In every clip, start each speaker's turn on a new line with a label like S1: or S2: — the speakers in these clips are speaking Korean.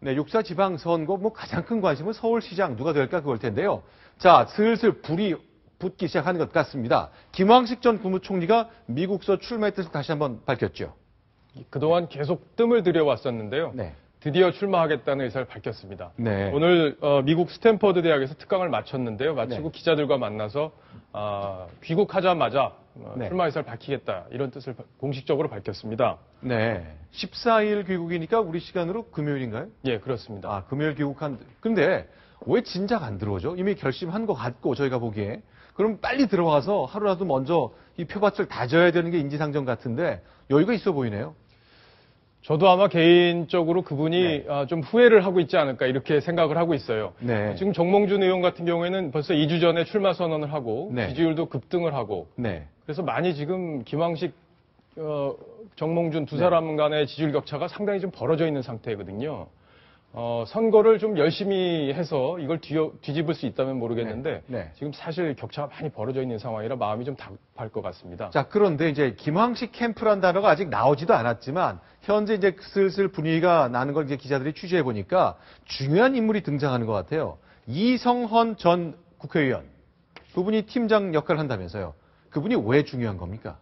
S1: 네, 6.4 지방선거 뭐 가장 큰 관심은 서울시장 누가 될까 그걸 텐데요. 자, 슬슬 불이 붙기 시작하는 것 같습니다. 김황식 전 국무총리가 미국서 출마의 뜻을 다시 한번 밝혔죠.
S2: 그동안 계속 뜸을 들여왔었는데요.
S1: 네.
S2: 드디어 출마하겠다는 의사를 밝혔습니다.
S1: 네.
S2: 오늘 미국 스탠퍼드 대학에서 특강을 마쳤는데요. 마치고
S1: 네.
S2: 기자들과 만나서 귀국하자마자
S1: 네.
S2: 출마 의사를 밝히겠다 이런 뜻을 공식적으로 밝혔습니다.
S1: 네. 14일 귀국이니까 우리 시간으로 금요일인가요?
S2: 예, 그렇습니다.
S1: 아, 금요일 귀국한. 근데 왜 진작 안 들어오죠? 이미 결심한 것 같고 저희가 보기에. 그럼 빨리 들어와서 하루라도 먼저 이 표밭을 다져야 되는 게 인지상정 같은데 여유가 있어 보이네요.
S2: 저도 아마 개인적으로 그분이 좀 후회를 하고 있지 않을까 이렇게 생각을 하고 있어요.
S1: 네.
S2: 지금 정몽준 의원 같은 경우에는 벌써 2주 전에 출마 선언을 하고
S1: 네.
S2: 지지율도 급등을 하고
S1: 네.
S2: 그래서 많이 지금 김황식, 정몽준 두
S1: 네.
S2: 사람 간의 지지율 격차가 상당히 좀 벌어져 있는 상태거든요. 선거를 좀 열심히 해서 이걸 뒤집을 수 있다면 모르겠는데
S1: 네. 네.
S2: 지금 사실 격차가 많이 벌어져 있는 상황이라 마음이 좀 답답할 것 같습니다.
S1: 자, 그런데 이제 김황식 캠프란 단어가 아직 나오지도 않았지만 현재 이제 슬슬 분위기가 나는 걸 이제 기자들이 취재해 보니까 중요한 인물이 등장하는 것 같아요. 이성헌 전 국회의원. 그분이 팀장 역할을 한다면서요. 그분이 왜 중요한 겁니까?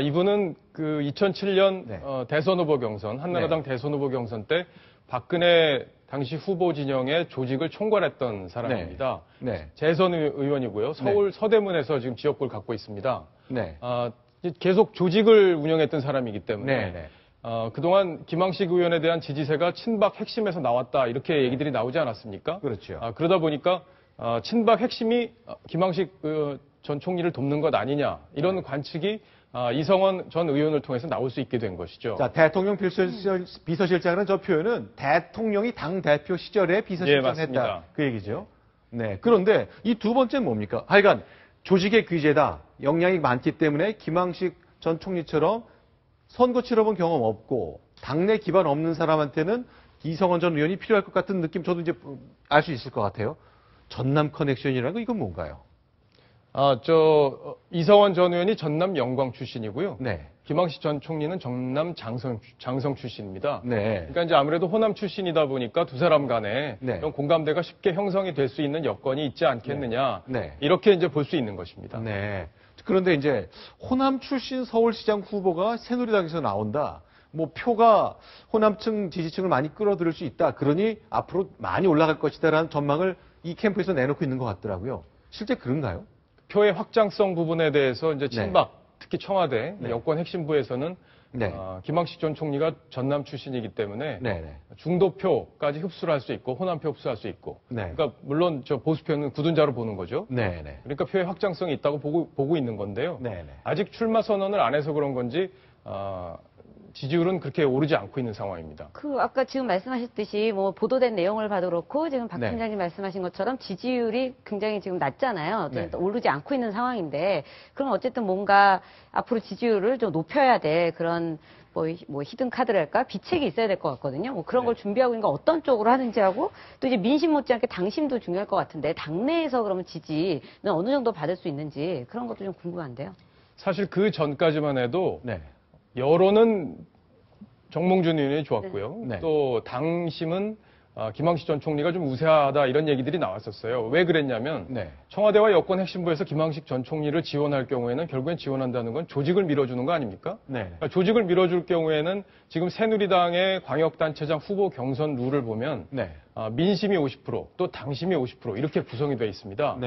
S2: 이분은 그 2007년
S1: 네.
S2: 대선 후보 경선, 한나라당 대선 후보 경선 때 박근혜 당시 후보 진영의 조직을 총괄했던 사람입니다.
S1: 네.
S2: 재선 의원이고요. 서울 서대문에서 지금 지역구를 갖고 있습니다.
S1: 네.
S2: 계속 조직을 운영했던 사람이기 때문에
S1: 네.
S2: 그동안 김황식 의원에 대한 지지세가 친박 핵심에서 나왔다 이렇게 얘기들이 나오지 않았습니까?
S1: 그렇죠.
S2: 그러다 보니까 친박 핵심이 김황식 전 총리를 돕는 것 아니냐 이런 관측이 이성헌 전 의원을 통해서 나올 수 있게 된 것이죠.
S1: 자, 대통령 비서실장이라는 저 표현은 대통령이 당대표 시절에 비서실장 했다. 그 얘기죠. 네. 그런데 이 두 번째는 뭡니까? 하여간 조직의 귀재다. 역량이 많기 때문에 김황식 전 총리처럼 선거 치러본 경험 없고 당내 기반 없는 사람한테는 이성헌 전 의원이 필요할 것 같은 느낌 저도 이제 알 수 있을 것 같아요. 전남 커넥션이라는 거 이건 뭔가요?
S2: 이성헌 전 의원이 전남 영광 출신이고요.
S1: 네.
S2: 김황식 전 총리는 전남 장성 출신입니다.
S1: 네.
S2: 그러니까 이제 아무래도 호남 출신이다 보니까 두 사람 간에
S1: 네.
S2: 이런 공감대가 쉽게 형성이 될 수 있는 여건이 있지 않겠느냐.
S1: 네.
S2: 이렇게 이제 볼 수 있는 것입니다.
S1: 네. 그런데 이제 호남 출신 서울시장 후보가 새누리당에서 나온다. 뭐 표가 호남층 지지층을 많이 끌어들일 수 있다. 그러니 앞으로 많이 올라갈 것이다라는 전망을 이 캠프에서 내놓고 있는 것 같더라고요. 실제 그런가요?
S2: 표의 확장성 부분에 대해서 이제 친박, 특히 청와대
S1: 네.
S2: 여권 핵심부에서는
S1: 네.
S2: 김황식 전 총리가 전남 출신이기 때문에
S1: 네.
S2: 중도표까지 흡수를 할 수 있고 호남표 흡수할 수 있고.
S1: 네.
S2: 그러니까 물론 저 보수표는 굳은자로 보는 거죠.
S1: 네.
S2: 그러니까 표의 확장성이 있다고 보고 있는 건데요.
S1: 네.
S2: 아직 출마 선언을 안 해서 그런 건지 지지율은 그렇게 오르지 않고 있는 상황입니다.
S3: 아까 지금 말씀하셨듯이 뭐 보도된 내용을 봐도 그렇고 지금 박 팀장님 말씀하신 것처럼 지지율이 굉장히 지금 낮잖아요.
S1: 네.
S3: 오르지 않고 있는 상황인데 그럼 어쨌든 뭔가 앞으로 지지율을 좀 높여야 될 그런 뭐 히든 카드랄까 비책이 있어야 될 것 같거든요. 뭐 그런 걸 준비하고 있는 거 어떤 쪽으로 하는지 하고 또 이제 민심 못지않게 당심도 중요할 것 같은데 당내에서 그러면 지지는 어느 정도 받을 수 있는지 그런 것도 좀 궁금한데요.
S2: 사실 그 전까지만 해도 여론은 정몽준 의원이 좋았고요.
S1: 네.
S2: 또 당심은 김황식 전 총리가 좀 우세하다 이런 얘기들이 나왔었어요. 왜 그랬냐면 청와대와 여권 핵심부에서 김황식 전 총리를 지원할 경우에는 결국엔 지원한다는 건 조직을 밀어주는 거 아닙니까? 그러니까 조직을 밀어줄 경우에는 지금 새누리당의 광역단체장 후보 경선 룰을 보면 민심이 50%, 또 당심이 50% 이렇게 구성이 되어 있습니다.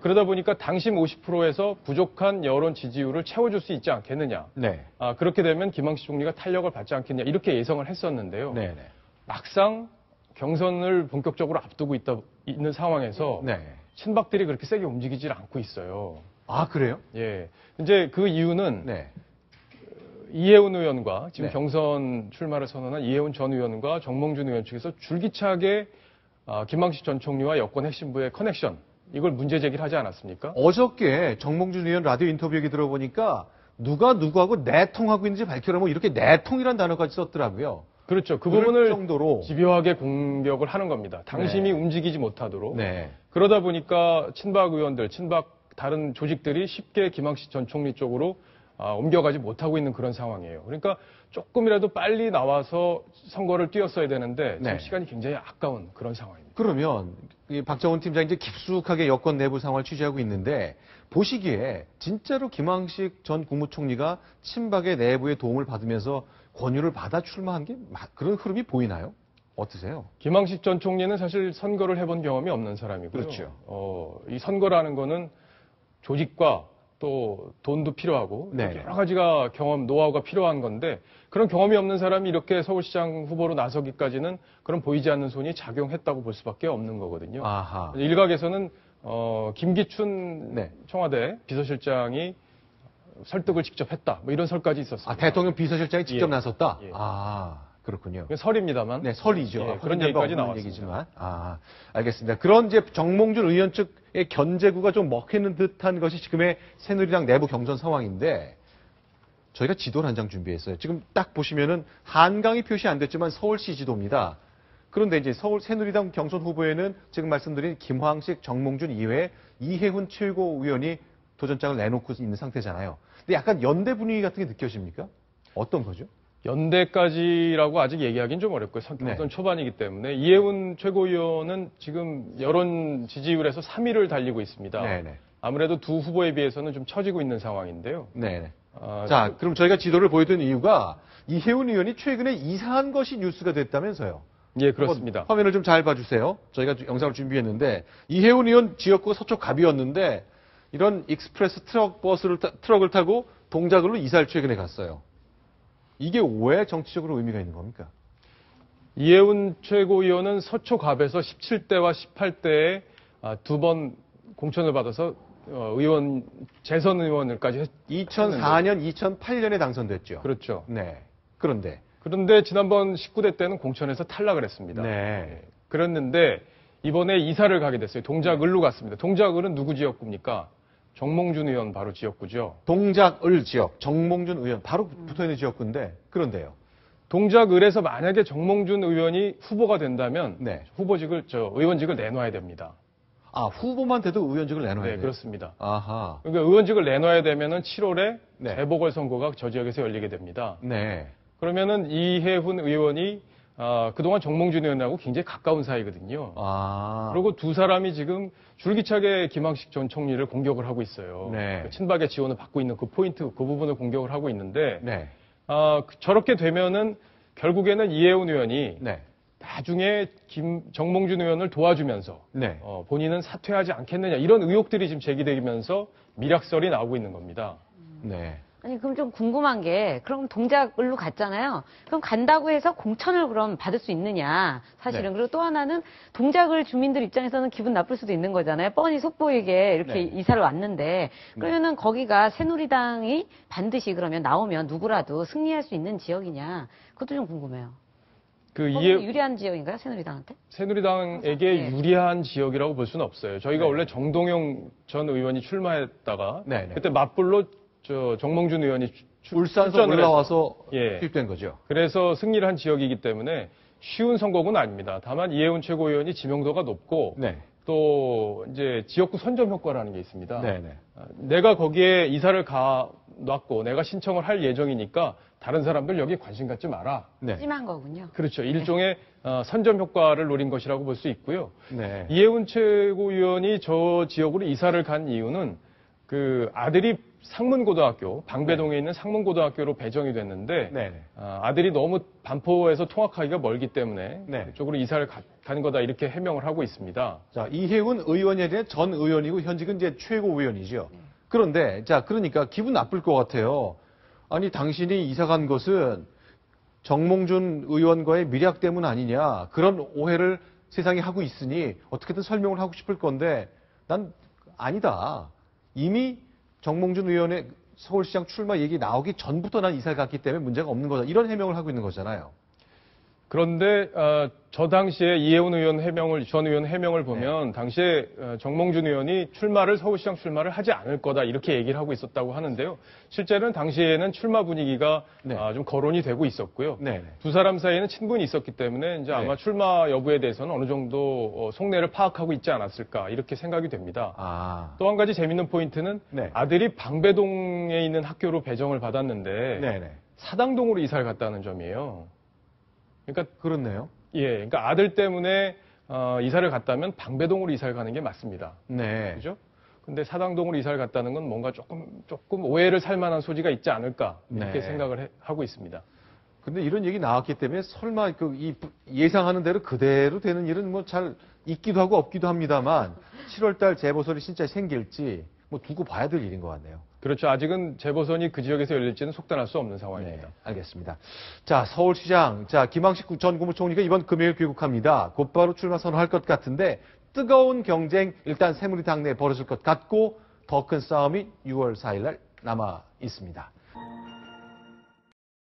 S2: 그러다 보니까 당심 50%에서 부족한 여론 지지율을 채워줄 수 있지 않겠느냐. 그렇게 되면 김황식 총리가 탄력을 받지 않겠냐 이렇게 예상을 했었는데요. 막상 경선을 본격적으로 앞두고 있는 상황에서 친박들이 그렇게 세게 움직이질 않고 있어요.
S1: 아, 그래요?
S2: 예. 이제 그 이유는 이해운 의원과 지금
S1: 네.
S2: 경선 출마를 선언한 이해운 전 의원과 정몽준 의원 측에서 줄기차게 김황식 전 총리와 여권 핵심부의 커넥션 이걸 문제 제기를 하지 않았습니까?
S1: 어저께 정몽준 의원 라디오 인터뷰 얘기 들어보니까 누가 누구하고 내통하고 있는지 밝혀라 뭐 이렇게 내통이라는 단어까지 썼더라고요.
S2: 그렇죠. 그
S1: 그럴
S2: 부분을
S1: 정도로.
S2: 집요하게 공격을 하는 겁니다. 당심이 움직이지 못하도록.
S1: 네.
S2: 그러다 보니까 친박 의원들, 친박 다른 조직들이 쉽게 김황식 전 총리 쪽으로 옮겨가지 못하고 있는 그런 상황이에요. 그러니까 조금이라도 빨리 나와서 선거를 뛰었어야 되는데 지금
S1: 네.
S2: 시간이 굉장히 아까운 그런 상황입니다.
S1: 그러면 이 박정원 팀장이 이제 깊숙하게 여권 내부 상황을 취재하고 있는데 보시기에 진짜로 김황식 전 국무총리가 친박의 내부의 도움을 받으면서 권유를 받아 출마한 게 그런 흐름이 보이나요? 어떠세요?
S2: 김황식 전 총리는 사실 선거를 해본 경험이 없는 사람이고요.
S1: 그렇죠.
S2: 이 선거라는 거는 조직과 또 돈도 필요하고
S1: 네.
S2: 여러 가지가 경험, 노하우가 필요한 건데 그런 경험이 없는 사람이 이렇게 서울시장 후보로 나서기까지는 그런 보이지 않는 손이 작용했다고 볼 수밖에 없는 거거든요.
S1: 아하.
S2: 일각에서는 김기춘
S1: 네.
S2: 청와대 비서실장이 설득을 직접 했다. 뭐 이런 설까지 있었습니다.
S1: 대통령 비서실장이 직접
S2: 예.
S1: 나섰다?
S2: 예.
S1: 그렇군요.
S2: 설입니다만.
S1: 네, 설이죠.
S2: 예, 그런 얘기까지 나왔습니다.
S1: 얘기지만. 알겠습니다. 그런 이제 정몽준 의원 측의 견제구가 좀 먹히는 듯한 것이 지금의 새누리당 내부 경선 상황인데 저희가 지도를 한 장 준비했어요. 지금 딱 보시면은 한강이 표시 안 됐지만 서울시 지도입니다. 그런데 이제 서울 새누리당 경선 후보에는 지금 말씀드린 김황식, 정몽준 이외에 이해훈 최고위원이 도전장을 내놓고 있는 상태잖아요. 근데 약간 연대 분위기 같은 게 느껴집니까? 어떤 거죠?
S2: 연대까지라고 아직 얘기하기는 좀 어렵고요.
S1: 네.
S2: 경선 초반이기 때문에 이해훈 최고위원은 지금 여론 지지율에서 3위를 달리고 있습니다.
S1: 네네.
S2: 아무래도 두 후보에 비해서는 좀 처지고 있는 상황인데요.
S1: 네네. 자, 그럼 저희가 지도를 보여드린 이유가 이해훈 의원이 최근에 이사한 것이 뉴스가 됐다면서요.
S2: 예, 그렇습니다.
S1: 화면을 좀 잘 봐주세요. 저희가 영상을 준비했는데 이해훈 의원 지역구가 서초갑이었는데 이런 익스프레스 트럭을 타고 동작을로 이사를 최근에 갔어요. 이게 왜 정치적으로 의미가 있는 겁니까?
S2: 이해훈 최고위원은 서초갑에서 17대와 18대에 두 번 공천을 받아서 재선 의원을까지 했는데.
S1: 2004년, 2008년에 당선됐죠.
S2: 그렇죠.
S1: 네. 그런데
S2: 지난번 19대 때는 공천에서 탈락을 했습니다.
S1: 네.
S2: 그랬는데 이번에 이사를 가게 됐어요. 동작을로 갔습니다. 동작을은 누구 지역구입니까? 정몽준 의원 바로 지역구죠.
S1: 동작을 지역, 정몽준 의원 바로 붙어있는 지역구인데 그런데요.
S2: 동작을에서 만약에 정몽준 의원이 후보가 된다면
S1: 네.
S2: 의원직을 내놔야 됩니다.
S1: 후보만 돼도 의원직을 내놔야 돼요?
S2: 네, 그렇습니다.
S1: 아하.
S2: 그러니까 의원직을 내놔야 되면은 7월에
S1: 네.
S2: 재보궐선거가 저 지역에서 열리게 됩니다.
S1: 네.
S2: 그러면은 이해훈 의원이 그동안 정몽준 의원하고 굉장히 가까운 사이거든요. 그리고 두 사람이 지금 줄기차게 김황식 전 총리를 공격을 하고 있어요.
S1: 네.
S2: 친박의 지원을 받고 있는 그 포인트, 그 부분을 공격을 하고 있는데,
S1: 네.
S2: 저렇게 되면은 결국에는 이해훈 의원이
S1: 네.
S2: 나중에 정몽준 의원을 도와주면서
S1: 네.
S2: 본인은 사퇴하지 않겠느냐 이런 의혹들이 지금 제기되면서 미락설이 나오고 있는 겁니다.
S1: 네.
S3: 아니, 그럼 좀 궁금한 게, 그럼 동작을로 갔잖아요. 그럼 간다고 해서 공천을 그럼 받을 수 있느냐, 사실은.
S1: 네.
S3: 그리고 또 하나는 동작을 주민들 입장에서는 기분 나쁠 수도 있는 거잖아요. 뻔히 속보이게 이렇게
S1: 네.
S3: 이사를 왔는데, 그러면은 거기가 새누리당이 반드시 그러면 나오면 누구라도 승리할 수 있는 지역이냐, 그것도 좀 궁금해요. 유리한 지역인가요, 새누리당한테?
S2: 새누리당에게 유리한 지역이라고 볼 수는 없어요. 저희가
S1: 네.
S2: 원래 정동영 전 의원이 출마했다가
S1: 네.
S2: 그때 맞불로 정몽준 의원이
S1: 울산서 올라와서
S2: 예.
S1: 투입된 거죠.
S2: 그래서 승리를 한 지역이기 때문에 쉬운 선거구는 아닙니다. 다만 이해훈 최고위원이 지명도가 높고
S1: 네.
S2: 또 이제 지역구 선점 효과라는 게 있습니다.
S1: 네네.
S2: 내가 거기에 이사를 놨고 내가 신청을 할 예정이니까 다른 사람들 여기 관심 갖지 마라.
S1: 네.
S3: 찜한 거군요.
S2: 그렇죠. 일종의 선점 효과를 노린 것이라고 볼 수 있고요.
S1: 네.
S2: 이해훈 최고위원이 저 지역으로 이사를 간 이유는 그 아들이 상문고등학교, 방배동에 있는 상문고등학교로 배정이 됐는데
S1: 네.
S2: 아들이 너무 반포에서 통학하기가 멀기 때문에
S1: 네.
S2: 그쪽으로 이사를 간 거다 이렇게 해명을 하고 있습니다.
S1: 자, 이해훈 의원에 대해 전 의원이고 현직은 이제 최고위원이죠. 그런데 그러니까 기분 나쁠 것 같아요. 아니 당신이 이사 간 것은 정몽준 의원과의 미략 때문 아니냐 그런 오해를 세상이 하고 있으니 어떻게든 설명을 하고 싶을 건데 난 아니다. 이미 정몽준 의원의 서울시장 출마 얘기 나오기 전부터 난 이사를 갔기 때문에 문제가 없는 거다. 이런 해명을 하고 있는 거잖아요.
S2: 그런데 저 당시에 이혜훈 의원 전 의원 해명을 보면 당시에 정몽준 의원이 서울시장 출마를 하지 않을 거다 이렇게 얘기를 하고 있었다고 하는데요. 실제로는 당시에는 출마 분위기가 좀 거론이 되고 있었고요. 두 사람 사이에는 친분이 있었기 때문에 이제 아마 출마 여부에 대해서는 어느 정도 속내를 파악하고 있지 않았을까 이렇게 생각이 됩니다. 또 한 가지 재밌는 포인트는 아들이 방배동에 있는 학교로 배정을 받았는데 사당동으로 이사를 갔다는 점이에요. 그러니까
S1: 그렇네요.
S2: 예, 그러니까 아들 때문에 이사를 갔다면 방배동으로 이사를 가는 게 맞습니다. 그죠? 근데 사당동으로 이사를 갔다는 건 뭔가 조금 오해를 살 만한 소지가 있지 않을까 이렇게 생각을 하고 있습니다.
S1: 근데 이런 얘기 나왔기 때문에 설마 예상하는 대로 그대로 되는 일은 뭐 잘 있기도 하고 없기도 합니다만 7월달 재보선이 진짜 생길지 뭐 두고 봐야 될 일인 것 같네요.
S2: 그렇죠. 아직은 재보선이 그 지역에서 열릴지는 속단할 수 없는 상황입니다.
S1: 알겠습니다. 자, 서울시장, 김항식 전 국무총리가 이번 금요일 귀국합니다. 곧바로 출마 선언할 것 같은데 뜨거운 경쟁 일단 새누리당 내에 벌어질 것 같고 더 큰 싸움이 6월 4일 날 남아 있습니다.